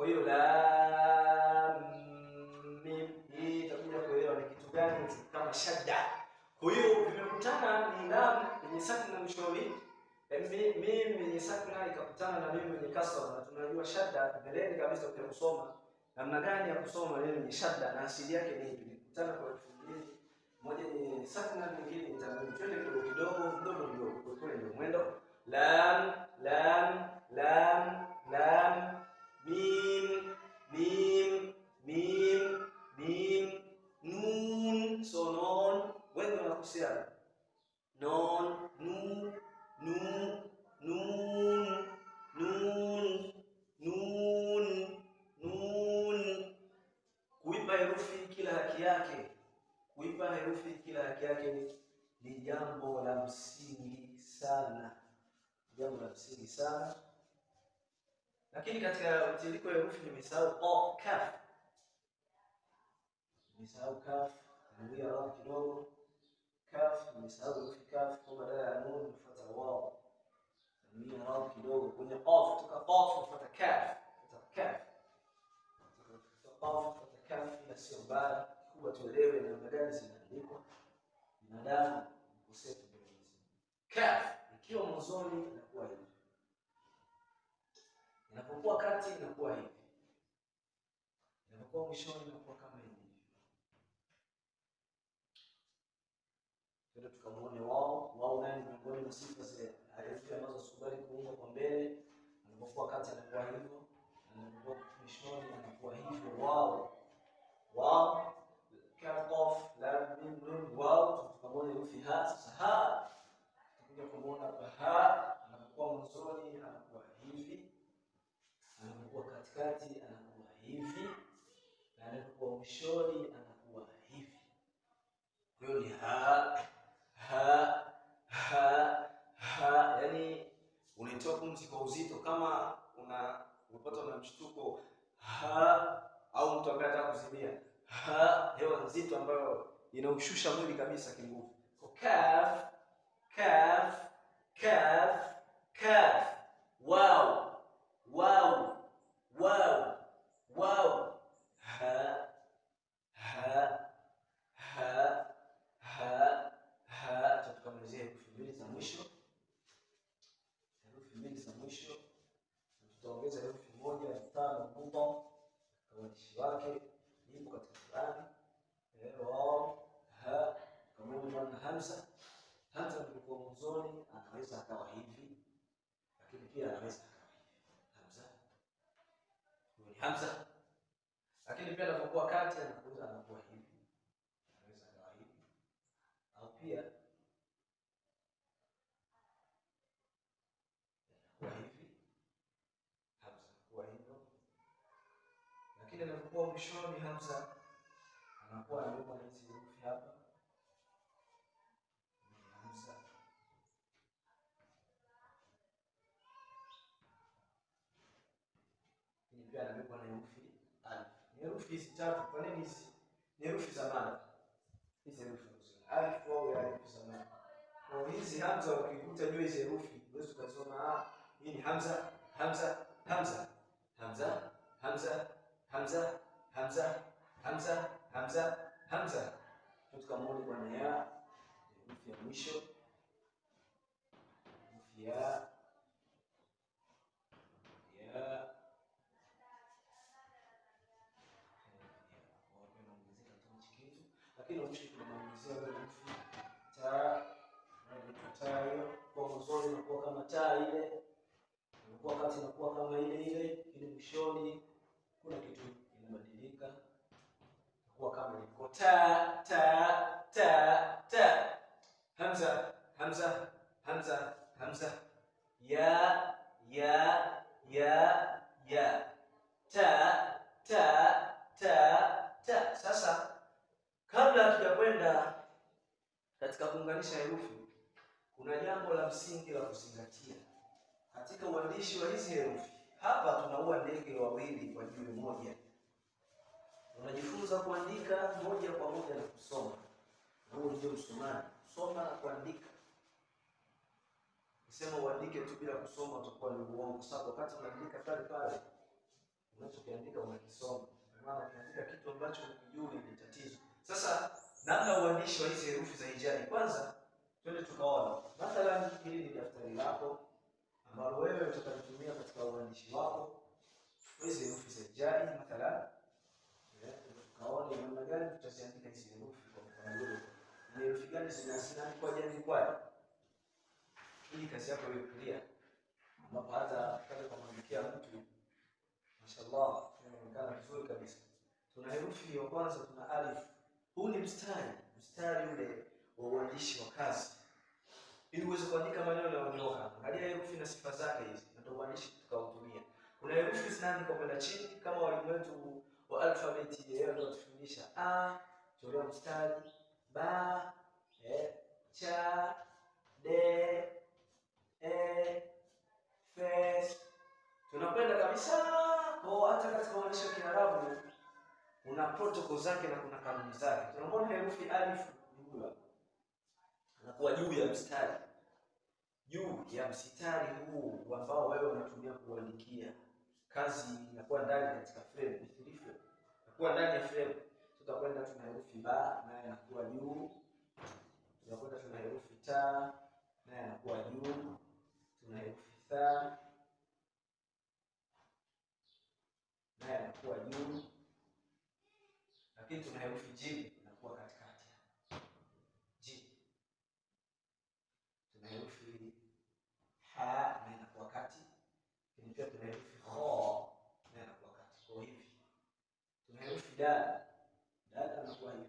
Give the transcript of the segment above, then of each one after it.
Kwa hiyo lam mim, hii itakuja kuelewa ni kitu gani kama shadda. Kwa hiyo vimekutana ni lam yenye sakina mwishoni, mim yenye sakina ikakutana na mim yenye kasra, na tunajua shadda mbeleni kabisa kusoma namna gani ya kusoma neno yenye shadda na asili yake ni ipi. Kukutana kwa herufi mbili, moja ni sakina nyingine ni tanwini. Twende kidogo kwa kule ndio mwendo. Lam lam lam lam, mim mim mim mim, nun. So non wengi wanakosea non, nu nu nun nun nun nun. Kuipa herufi kila haki yake, kuipa herufi kila haki yake ni jambo la msingi sana, jambo la msingi sana. Lakini katika mtiririko wa herufi nimesahau o, kaf. Nimesahau kaf, nirudia rafu kidogo. Kaf, nimesahau herufi kaf kwa badala ya nun nifuata waw. Nirudia rafu kidogo kwenye of, kutoka of nifuata kaf, kaf. Kutoka of nifuata kaf, ila sio mbaya. Kubwa tuelewe namna gani zinaandikwa. Binadamu ukosefu ndio hizi. Kaf ikiwa mwanzoni inakuwa hivi. Inapokuwa kati inakuwa hivi. Inapokuwa mwishoni inakuwa kama hivi. Twende tukamuone wao. Wao nani miongoni mwa sifa za herufi ambazo sikubali kuungwa kwa mbele. Inapokuwa kati inakuwa hivyo. Inapokuwa mwishoni inakuwa hivyo. Wao. Wao. Kaf, of, lam, mim, nun, wao. Tukamuone herufi ha. Sasa ha. Tutakuja kumuona ha. Anapokuwa mwanzoni anakuwa hivi. Anapokuwa katikati anakuwa hivi, na anapokuwa mwishoni anakuwa hivi. Kwa hiyo ni ha ha ha ha, yani unatoa pumzi kwa uzito kama unapata na mshtuko ha, au mtu ambaye anataka kuzimia ha, hewa nzito ambayo inaushusha mwili kabisa kinguvu. Kwa kaf kaf kaf kaf, wow wow wow wow, ha ha ha ha ha. Tutamalizia herufi mbili za mwisho, herufi mbili za mwisho. Tutaongeza herufi moja ya tano kubwa kwa uandishi wake ipo katika Qur'ani. Wao ha kama na hamza. Hamza kwa mwanzoni anaweza akawa hivi, lakini pia anaweza hamza, lakini pia anapokuwa kati anakuwa hivi, anaweza akawa hivi, au pia anakuwa hivi, hamza anakuwa hivyo. Lakini anapokuwa mwishoni hamza anakuwa amewekwa na hizi herufi hapa, hamza. Ni pia amewekwa na herufi alif. Herufi hizi tatu, kwa nini hizi? Ni herufi za maana. Hizi herufi alif au ya herufi za maana. Kwa hizi hamza ukikuta juu hizi herufi, unaweza kusoma hii ni hamza, hamza, hamza, hamza, hamza, hamza, hamza, hamza, hamza, hamza. Tukamwona bwana ya herufi ya mwisho. Herufi ya lakini mwisho tunamalizia herufi ta, na hiyo kwa mwanzoni inakuwa kama ta ile, inakuwa kati inakuwa kama ile, ili mwishoni kuna kitu kinabadilika, inakuwa kama iko ta ta ta ta. Hamza hamza hamza hamza, ya ya ya ya, ta ta ta ta. Sasa kabla hatujakwenda katika kuunganisha herufi, kuna jambo la msingi la kuzingatia katika uandishi wa hizi herufi. Hapa tunaua ndege wawili kwa jiwe moja. Unajifunza kuandika moja kwa moja na kusoma. Huo ndio usomaji, kusoma na kuandika. Ukisema uandike tu bila kusoma utakuwa ni uongo, sababu wakati unaandika pale unachokiandika unakisoma. Kwa maana ukiandika kitu ambacho hukijui ni tatizo. Sasa namna uandishi wa hizi herufi za hijai, kwanza twende tukaona. Mathalan hili ni daftari lako ambalo wewe utakatumia katika uandishi wako hizi herufi za hijai. Mathalan tukaona namna gani tutaziandika hizi herufi kwa mfano wewe. Ni herufi gani zinaandikwa kwaje? Ili kazi yako iwe clear. Ambapo hata kama kumwandikia mtu mashallah inaonekana vizuri kabisa. Tuna herufi ya kwanza, tuna alif. Huu ni mstari ule wa uandishi wa kazi. Ili uweze kuandika maneno yanayonyooka. Angalia herufi na sifa zake hizi, ndio uandishi tutakaotumia. Kuna herufi zinaandikwa kwenda chini kama walimu wetu wa alfabeti yeye ndio tufundisha a, chorea mstari, ba, cha, de, f. Tunakwenda kabisa kwa hata katika uandishi wa Kiarabu kuna protocol zake na kuna kanuni zake. Tunaona herufi alif juu anakuwa juu ya mstari huu ambao wewe unatumia kuandikia. Kazi inakuwa ndani katika frame, inakuwa ndani ya frame. Tutakwenda tuna herufi ba naye anakuwa juu. Tutakwenda tuna herufi ta naye anakuwa juu. Tuna herufi tha naye anakuwa juu. Lakini tuna herufi jim inakuwa katikati. Jim. Tuna herufi ha na inakuwa kati. Lakini pia tuna herufi kha na inakuwa kati. Kwa hivi. Tuna herufi dal. Dal inakuwa hivi.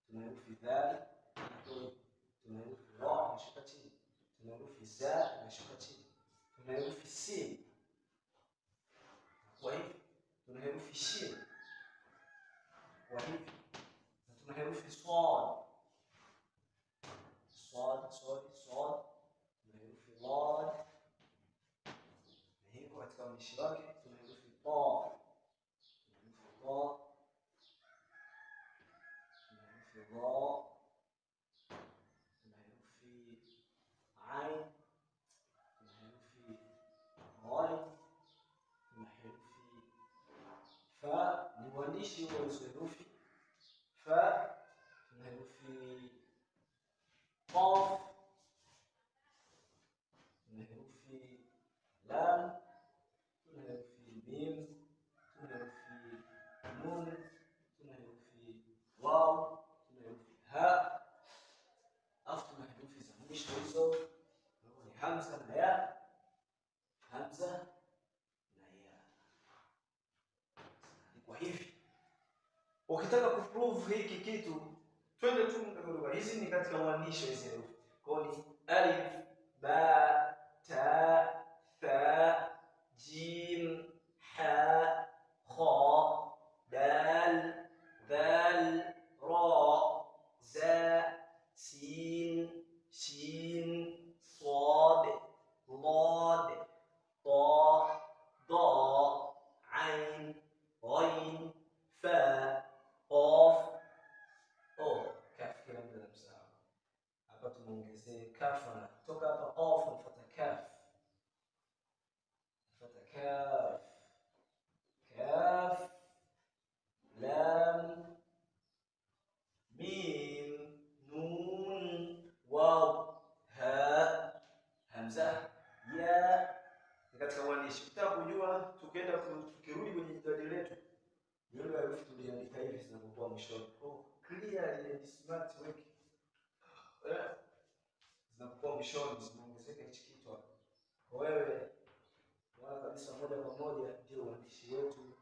Tuna herufi dhal inakuwa hivi. Tuna herufi ra inashuka chini. Tuna herufi za inashuka chini. Tuna herufi sin kwa hivi. Tuna herufi shin kwa hivi. Na tuna herufi sad. Tuna herufi lad. Na hivyo katika mnishi wake tuna herufi ta. Tuna herufi ra. Tuna herufi ain. Tuna herufi ghain. Tuna herufi fa. Ni uandishi wa herufi fa. Tuna herufi qaf. Tuna herufi lam. Tuna herufi mim. Tuna herufi nun. Tuna herufi waw. Tuna herufi ha. Afu tuna herufi za mwisho hizo ni hamza na ya. Hamza na ya. Kwa hivi ukitaka kuprove hiki kitu twende tu mdogo. Hizi ni katika uandishi wa hizo herufi. Kwa ni alif, ba, ta, tha, jim, ha, kha, dal, dhal, ra, za, sin, shin, sad, lad, ta, da, ain, ghain, fa, qaf. Kaf kila mtu anamsahau. Hapa tumeongezea kaf na kutoka hapa qaf nafuata kaf. Kaf, lam, mim, nun, waw, ha, hamza, ya. Katika uandishi ukitaka kujua, tukirudi kwenye jedwali letu, yule herufi tuliandika hivi zinapokuwa mwishoni. Clear ile smart work. Zinapokuwa mwishoni zinaongezeka hichi kitu hapa. Kwa wewe wala kabisa moja kwa moja ndio uandishi wetu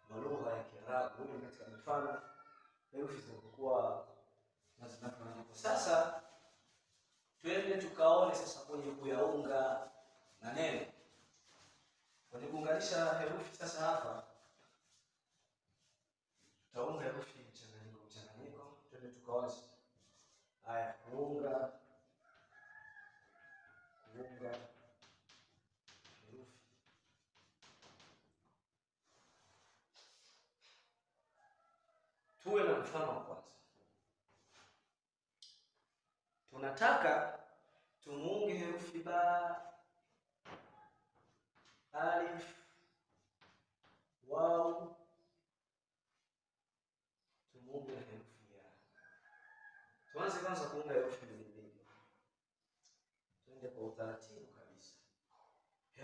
wa lugha ya Kiarabu. Huu katika mfano herufi zinapokuwa na zinapoandikwa. Sasa twende tukaone sasa kwenye kuyaunga maneno. Kwenye kuunganisha herufi sasa hapa tutaunga herufi mchanganyiko. Twende tukaone. Haya, kuunga herufi. Tuwe na mfano wa kwanza. Tunataka tumuunge herufi ba, alif,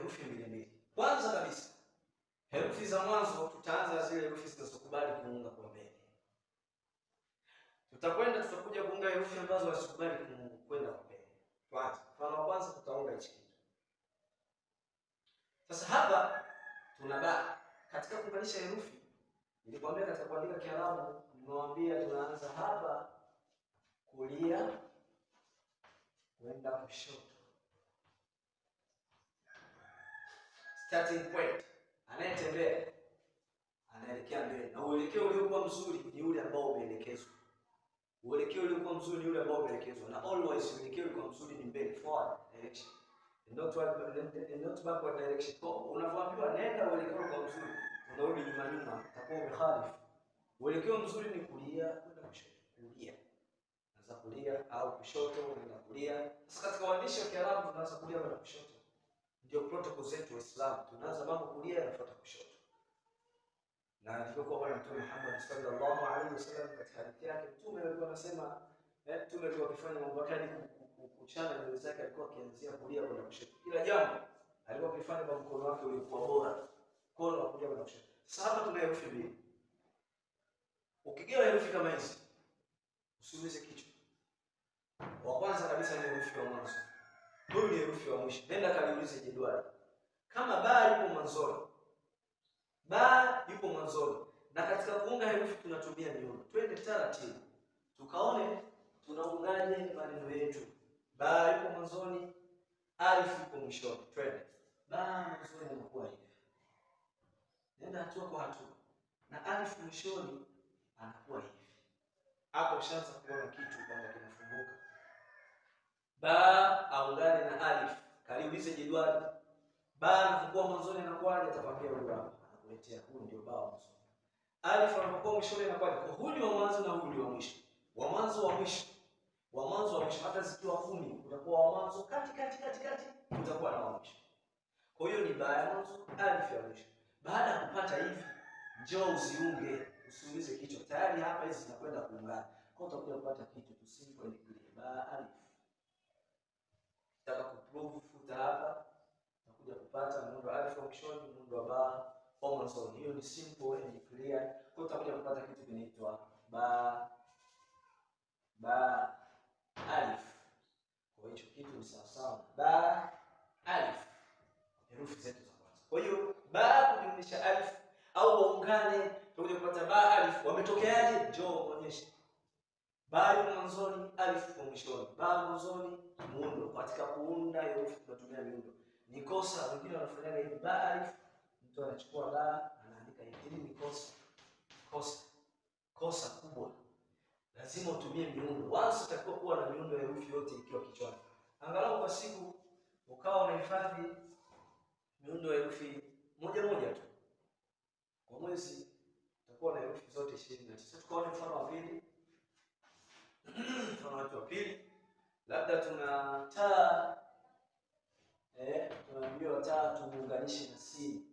herufi mbili mbili. Kwanza kabisa, herufi za mwanzo tutaanza zile herufi zinazokubali kuunga kwa mbele. Tutakuja kuunga herufi ambazo hazikubali kwenda kwa mbele. Kwanza, mfano wa kwanza tutaunga hichi kitu. Sasa hapa tuna ba. Katika kuunganisha herufi, nilikwambia katika kuandika Kiarabu, nimewaambia tunaanza hapa kulia kwenda kushoto. Starting point. Anayetembea anaelekea mbele. Na uelekeo uliokuwa mzuri ni ule ambao umeelekezwa. Uelekeo uliokuwa mzuri ni ule ambao umeelekezwa. Na always uelekeo uliokuwa mzuri ni mbele, forward direction. Not backward direction. Kwa unavyoambiwa nenda uelekeo uliokuwa mzuri, unarudi nyuma nyuma, utakuwa umehalifu. Uelekeo mzuri ni kulia kwenda kushoto. Kulia. Unaanza kulia au kushoto unaenda kulia. Sasa katika uandishi wa Kiarabu tunaanza kulia kwenda kushoto. Ndio protocol zetu wa Islam. Tunaanza mambo kulia yanafuata kushoto. Na ilivyokuwa bwana Mtume Muhammad sallallahu alaihi wasallam katika hadithi yake, Mtume alikuwa anasema, Mtume alikuwa akifanya mambo kali kuchana nywele zake, alikuwa akianzia kulia kwenda kushoto. Kila jambo alikuwa akifanya kwa mkono wake uliokuwa bora, mkono wa kulia kwenda kushoto. Sasa hapa tuna herufi mbili. Ukigawa herufi kama hizi, usiumize kichwa. Wa kwanza kabisa ni herufi ya mwanzo. Huyu ni herufi ya mwisho. Nenda kaliulize jedwali. Kama ba yupo mwanzoni, ba yupo mwanzoni, na katika kuunga herufi tunatumia miundo. Twende taratibu tukaone tunaungaje maneno yetu. Ba yupo mwanzoni, alif yupo mwishoni. Twende. Ba mwanzoni inakuwa hivi. Nenda hatua kwa hatua. Na alif mwishoni anakuwa hivi. Hapo ushaanza kuona kitu kwamba kinafunguka. Ba aungane na alif. Kaliulize jedwali. Ba anapokuwa mwanzoni anakuwaje? Atakwambia huyu hapa. Anakuletea huyu ndio ba mwanzoni. Alif anapokuwa mwishoni anakuwaje? Kwa huyu ni wa mwanzo na huyu ni wa mwisho. Wa mwanzo wa mwisho. Wa mwanzo wa mwisho hata zikiwa 10 utakuwa wa mwanzo kati utakuwa na wa mwisho. Kwa hiyo ni ba ya mwanzo, alif ya mwisho. Baada ya kupata hivi, njoo uziunge, usiulize kichwa. Tayari hapa hizi zinakwenda kuungana. Kwa utakuja kupata kitu tusimple and clear. Ba alif. Nataka kuprove futa hapa. Utakuja kupata muundo wa alif mwishoni, muundo wa ba mwanzoni. Hiyo ni simple and clear. Kwa utakuja kupata kitu kinaitwa ba alif. Kwa hiyo kitu ni sawa sawa ba alif. Herufi zetu za kwanza. Kwa hiyo ba kujumlisha alif au waungane, tutakuja kupata ba alif. Wametokeaje? Njoo muonyeshe. Ba yupo mwanzoni, alif yupo mwishoni. Ba mwanzoni, muundo. Katika kuunda herufi tunatumia miundo. Ni kosa wengine wanafanya hivi, ba alif, mtu anachukua ba anaandika hivi. Hili ni kosa kubwa. Lazima utumie miundo. Once utakuwa kuwa na miundo ya herufi yote ikiwa kichwani. Angalau kwa siku ukawa unahifadhi miundo ya herufi moja tu. Kwa mwezi utakuwa na herufi zote 29. Tukaone mfano wa pili. Mfano wa pili. Labda tuna ta, tunaambiwa ta tuunganishe na sin.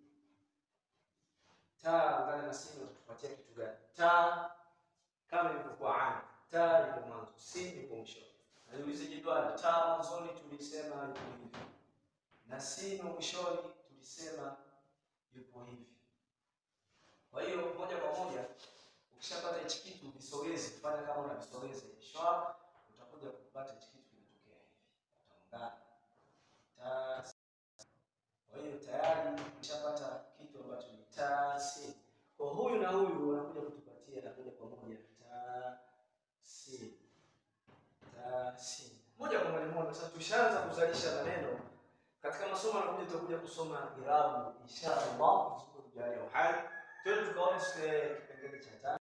Ta ungane na sin utatupatia kitu gani? Ta kama ilivyokuwa an, ta ipo mwanzo, sin ipo mwishoni. Na niulize jedwali, ta mwanzoni tulisema ipo hivi. Na sin mwishoni tulisema ipo hivi. Kwa hiyo moja kwa moja ukishapata hichi kitu visogeze, fanya kama unavisogeza shwa, utakuja kupata hichi kitu kinatokea hivi. Utaungana. Ta. Kwa hiyo tayari ukishapata kitu ambacho ni ta sin. Kwa huyu na huyu wanakuja kutupatia na moja kwa moja ta sin. Ta sin. Moja kwa moja sasa tushaanza kuzalisha maneno. Katika masomo yanakuja tutakuja kusoma irabu inshallah. Mungu tujalie uhai. Twende tukaone kipengele cha